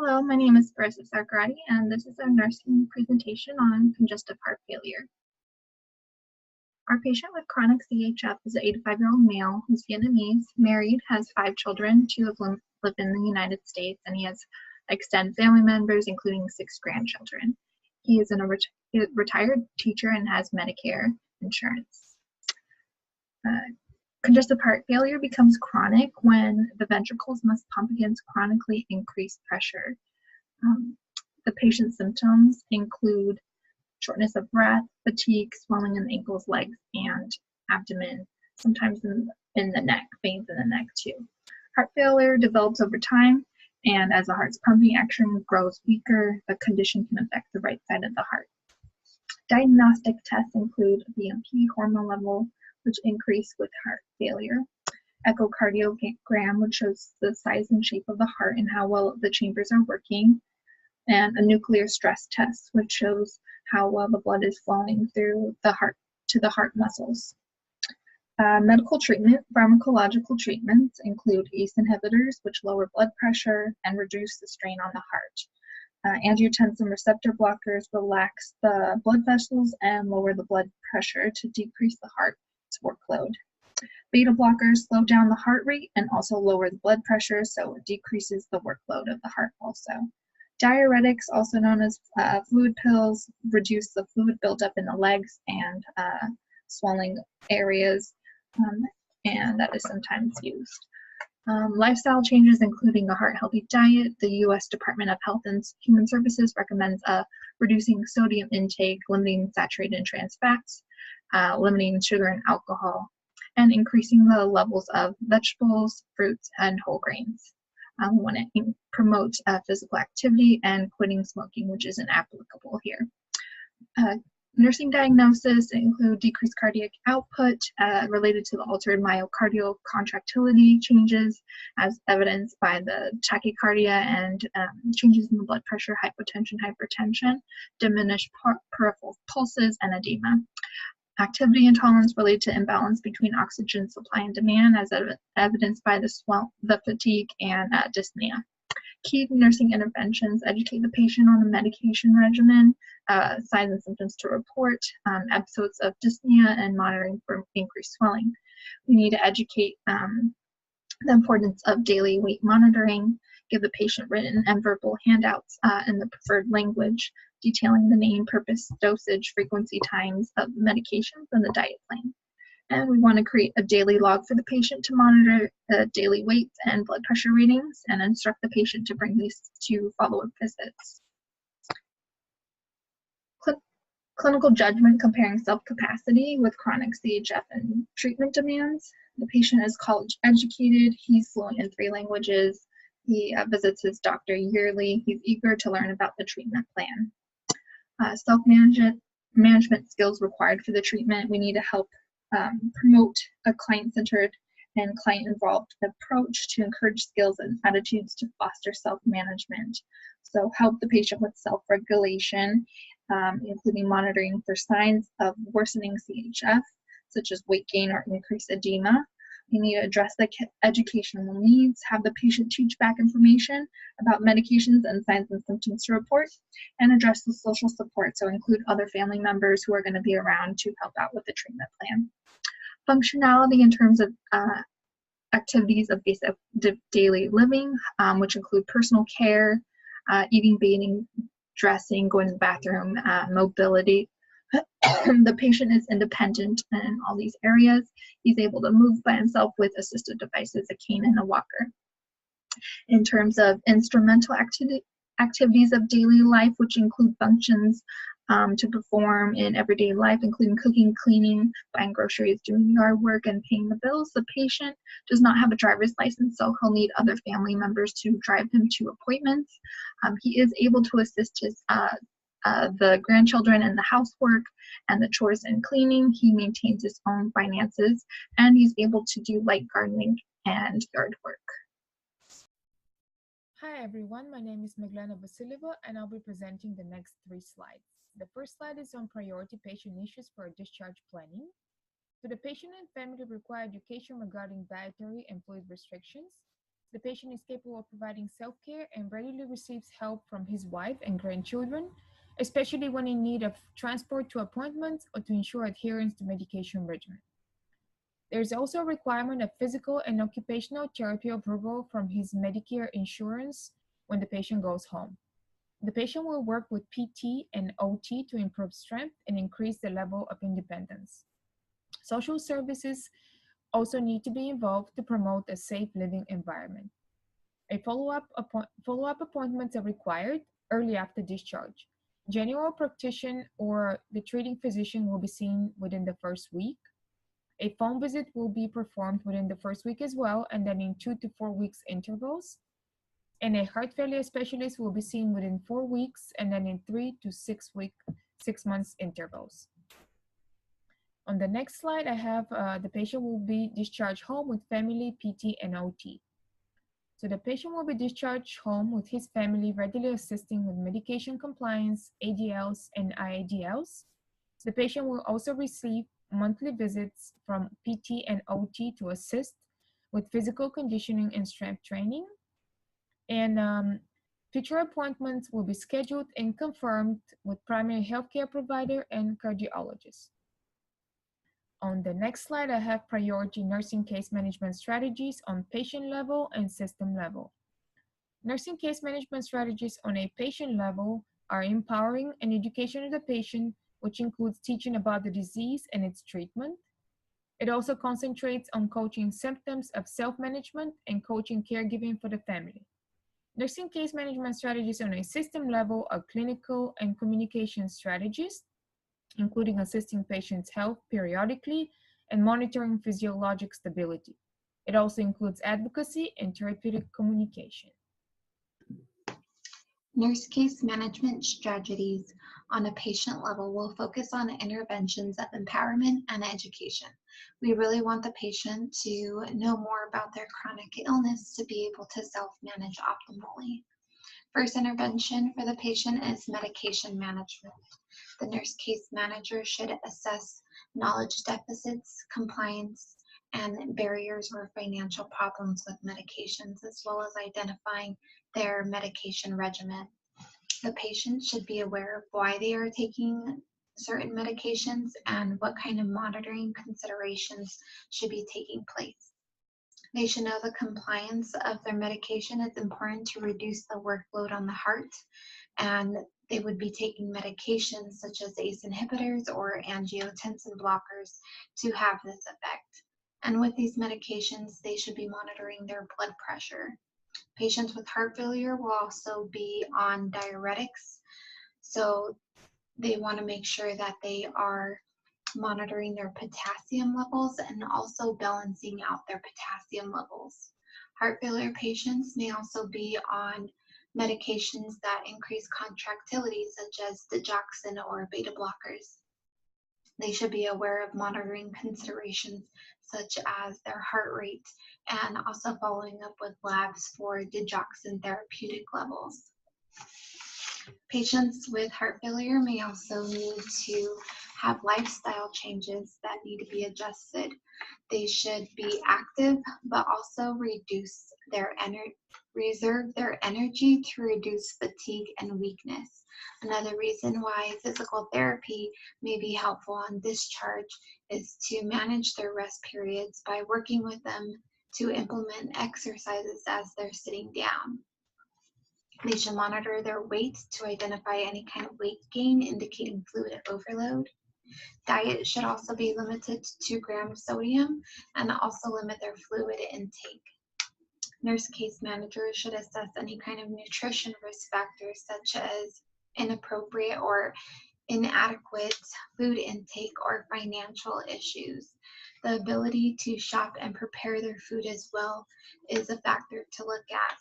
Hello, my name is Marissa Sarkarati, and this is our nursing presentation on congestive heart failure. Our patient with chronic CHF is an 85-year-old male who's Vietnamese, married, has 5 children, 2 of them live in the United States, and he has extended family members, including 6 grandchildren. He is a retired teacher and has Medicare insurance. Congestive heart failure becomes chronic when the ventricles must pump against chronically increased pressure. The patient's symptoms include shortness of breath, fatigue, swelling in the ankles, legs, and abdomen, sometimes in the neck, veins in the neck too. Heart failure develops over time, and as the heart's pumping action grows weaker, the condition can affect the right side of the heart. Diagnostic tests include BNP hormone level, which increase with heart failure. Echocardiogram, which shows the size and shape of the heart and how well the chambers are working. And a nuclear stress test, which shows how well the blood is flowing through the heart to the heart muscles. Medical treatment, pharmacological treatments include ACE inhibitors, which lower blood pressure and reduce the strain on the heart. Angiotensin receptor blockers relax the blood vessels and lower the blood pressure to decrease the heart's workload. Beta blockers slow down the heart rate and also lower the blood pressure, so it decreases the workload of the heart also. Diuretics, also known as fluid pills, reduce the fluid buildup in the legs and swelling areas, and that is sometimes used. Lifestyle changes, including a heart-healthy diet. The U.S. Department of Health and Human Services recommends reducing sodium intake, limiting saturated and trans fats, limiting sugar and alcohol, and increasing the levels of vegetables, fruits, and whole grains. We want to promote physical activity and quitting smoking, which isn't applicable here. Nursing diagnosis include decreased cardiac output related to the altered myocardial contractility changes as evidenced by the tachycardia and changes in the blood pressure, hypotension, hypertension, diminished peripheral pulses, and edema. Activity intolerance related to imbalance between oxygen supply and demand as evidenced by the fatigue and dyspnea. Key nursing interventions: educate the patient on the medication regimen, signs and symptoms to report, episodes of dyspnea, and monitoring for increased swelling. We need to educate the importance of daily weight monitoring, give the patient written and verbal handouts in the preferred language, detailing the name, purpose, dosage, frequency, times of medications, and the diet plan. And we want to create a daily log for the patient to monitor the daily weights and blood pressure readings and instruct the patient to bring these to follow-up visits. Clinical judgment comparing self-capacity with chronic CHF and treatment demands. The patient is college educated, he's fluent in 3 languages, he visits his doctor yearly, he's eager to learn about the treatment plan. Self-management skills required for the treatment. We need to help promote a client-centered and client-involved approach to encourage skills and attitudes to foster self-management. So help the patient with self-regulation, including monitoring for signs of worsening CHF, such as weight gain or increased edema. We need to address the educational needs, have the patient teach back information about medications and signs and symptoms to report, and address the social support, so include other family members who are going to be around to help out with the treatment plan. Functionality in terms of activities of basic daily living, which include personal care, eating, bathing, dressing, going to the bathroom, mobility. The patient is independent in all these areas. He's able to move by himself with assistive devices, a cane and a walker. In terms of instrumental activities of daily life, which include functions to perform in everyday life, including cooking, cleaning, buying groceries, doing yard work, and paying the bills. The patient does not have a driver's license, so he'll need other family members to drive him to appointments. He is able to assist his the grandchildren in the housework and the chores and cleaning. He maintains his own finances, and he's able to do light gardening and yard work. Hi everyone, my name is Meglena Vasilieva and I'll be presenting the next 3 slides. The first slide is on priority patient issues for discharge planning. Do the patient and family require education regarding dietary and fluid restrictions? The patient is capable of providing self-care and readily receives help from his wife and grandchildren, especially when in need of transport to appointments or to ensure adherence to medication regimen. There is also a requirement of physical and occupational therapy approval from his Medicare insurance when the patient goes home. The patient will work with PT and OT to improve strength and increase the level of independence. Social services also need to be involved to promote a safe living environment. Follow-up appointments are required early after discharge. General practitioner or the treating physician will be seen within the first week. A phone visit will be performed within the first week as well, and then in 2 to 4 weeks intervals. And a heart failure specialist will be seen within 4 weeks and then in 3 to 6 months intervals. On the next slide, I have the patient will be discharged home with family, PT, and OT. So the patient will be discharged home with his family readily assisting with medication compliance, ADLs, and IADLs. The patient will also receive monthly visits from PT and OT to assist with physical conditioning and strength training. And future appointments will be scheduled and confirmed with primary healthcare provider and cardiologist. On the next slide, I have priority nursing case management strategies on patient level and system level. Nursing case management strategies on a patient level are empowering and education of the patient, which includes teaching about the disease and its treatment. It also concentrates on coaching symptoms of self-management and coaching caregiving for the family. Nursing case management strategies on a system level are clinical and communication strategies, including assisting patients' health periodically and monitoring physiologic stability. It also includes advocacy and therapeutic communication. Nurse case management strategies on a patient level will focus on interventions of empowerment and education. We really want the patient to know more about their chronic illness to be able to self-manage optimally. First intervention for the patient is medication management. The nurse case manager should assess knowledge deficits, compliance, and barriers or financial problems with medications, as well as identifying their medication regimen. The patient should be aware of why they are taking certain medications and what kind of monitoring considerations should be taking place. They should know the compliance of their medication is important to reduce the workload on the heart, and they would be taking medications such as ACE inhibitors or angiotensin blockers to have this effect. And with these medications, they should be monitoring their blood pressure. Patients with heart failure will also be on diuretics, so they want to make sure that they are monitoring their potassium levels and also balancing out their potassium levels. Heart failure patients may also be on medications that increase contractility, such as digoxin or beta blockers. They should be aware of monitoring considerations such as their heart rate and also following up with labs for digoxin therapeutic levels. Patients with heart failure may also need to have lifestyle changes that need to be adjusted. They should be active, but also reserve their energy to reduce fatigue and weakness. Another reason why physical therapy may be helpful on discharge is to manage their rest periods by working with them to implement exercises as they're sitting down. They should monitor their weight to identify any kind of weight gain indicating fluid overload. Diet should also be limited to 2 grams of sodium and also limit their fluid intake. Nurse case managers should assess any kind of nutrition risk factors such as inappropriate or inadequate food intake or financial issues. The ability to shop and prepare their food as well is a factor to look at.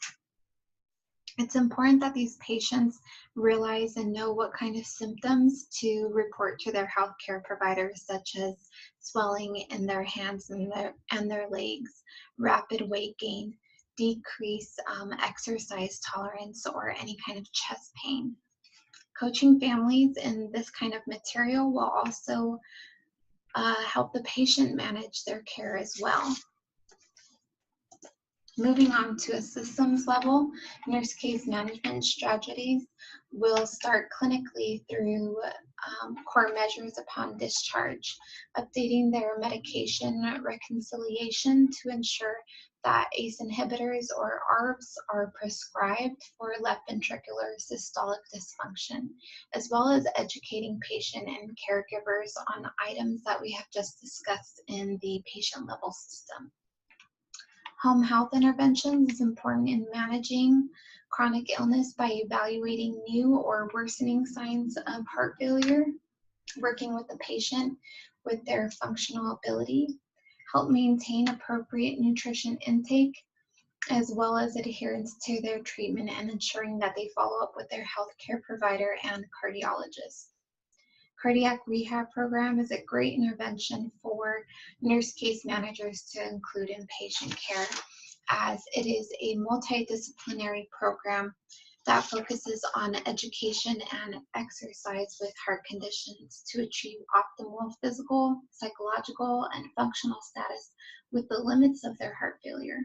It's important that these patients realize and know what kind of symptoms to report to their healthcare providers, such as swelling in their hands and their legs, rapid weight gain, decreased exercise tolerance, or any kind of chest pain. Coaching families in this kind of material will also help the patient manage their care as well. Moving on to a systems level, nurse case management strategies will start clinically through core measures upon discharge, updating their medication reconciliation to ensure that ACE inhibitors or ARBs are prescribed for left ventricular systolic dysfunction, as well as educating patient and caregivers on items that we have just discussed in the patient level system. Home health interventions is important in managing chronic illness by evaluating new or worsening signs of heart failure, working with the patient with their functional ability, help maintain appropriate nutrition intake, as well as adherence to their treatment and ensuring that they follow up with their healthcare provider and cardiologist. Cardiac rehab program is a great intervention for nurse case managers to include in patient care, as it is a multidisciplinary program that focuses on education and exercise with heart conditions to achieve optimal physical, psychological, and functional status with the limits of their heart failure.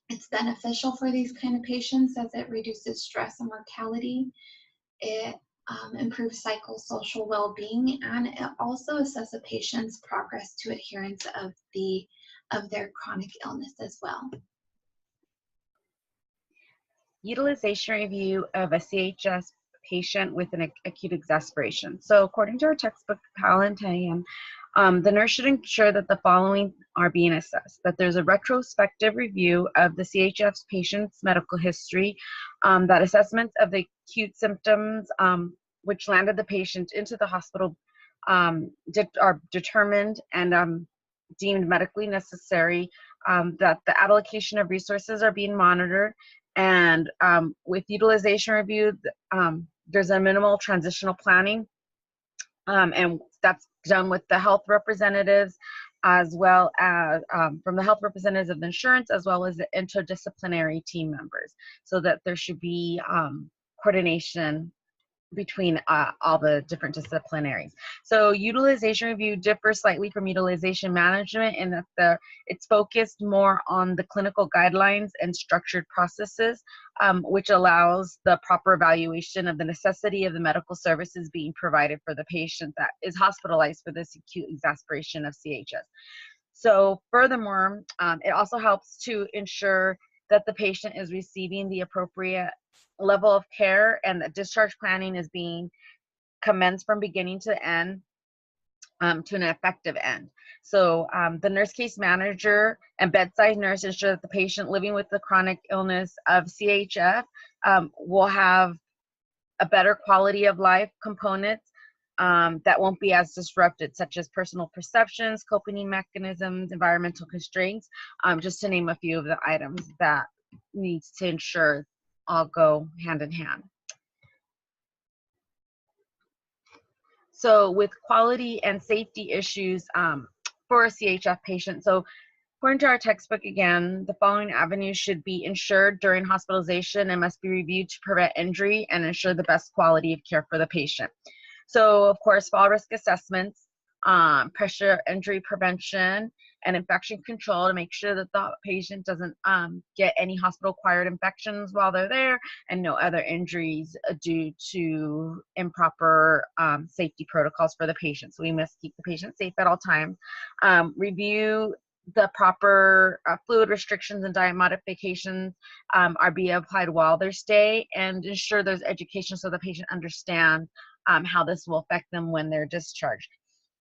It's beneficial for these kind of patients as it reduces stress and mortality. It improves psychosocial well-being, and it also assesses a patient's progress to adherence of their chronic illness as well. Utilization review of a CHF patient with an acute exacerbation. So according to our textbook, Powell and Tayan, the nurse should ensure that the following are being assessed: that there's a retrospective review of the CHF patient's medical history, that assessments of the acute symptoms which landed the patient into the hospital are determined and deemed medically necessary, that the allocation of resources are being monitored, and with utilization review, there's a minimal transitional planning, and that's done with the health representatives, as well as from the health representatives of the insurance, as well as the interdisciplinary team members, so that there should be coordination between all the different disciplinaries. So utilization review differs slightly from utilization management in that it's focused more on the clinical guidelines and structured processes, which allows the proper evaluation of the necessity of the medical services being provided for the patient that is hospitalized for this acute exacerbation of CHF. So furthermore, it also helps to ensure that the patient is receiving the appropriate level of care and that discharge planning is being commenced from beginning to end to an effective end. So the nurse case manager and bedside nurse ensure that the patient living with the chronic illness of CHF will have a better quality of life components that won't be as disrupted, such as personal perceptions, coping mechanisms, environmental constraints, just to name a few of the items that needs to ensure all go hand in hand. So with quality and safety issues for a CHF patient, so according to our textbook again, the following avenues should be ensured during hospitalization and must be reviewed to prevent injury and ensure the best quality of care for the patient. So of course, fall risk assessments, pressure injury prevention, and infection control to make sure that the patient doesn't get any hospital-acquired infections while they're there, and no other injuries due to improper safety protocols for the patient. So we must keep the patient safe at all times. Review the proper fluid restrictions and diet modifications are being applied while they stay, and ensure there's education so the patient understands how this will affect them when they're discharged.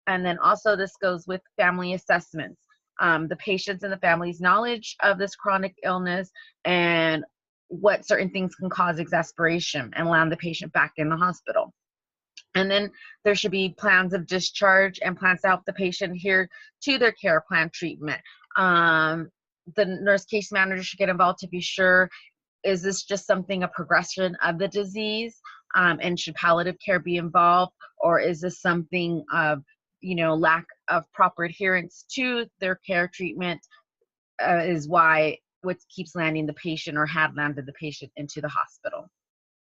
And then also this goes with family assessments. The patient's and the family's knowledge of this chronic illness and what certain things can cause exacerbation and land the patient back in the hospital. And then there should be plans of discharge and plans to help the patient adhere to their care plan treatment. The nurse case manager should get involved to be sure, is this just something, a progression of the disease, and should palliative care be involved, or is this something of lack of proper adherence to their care treatment is why what keeps landing the patient or had landed the patient into the hospital.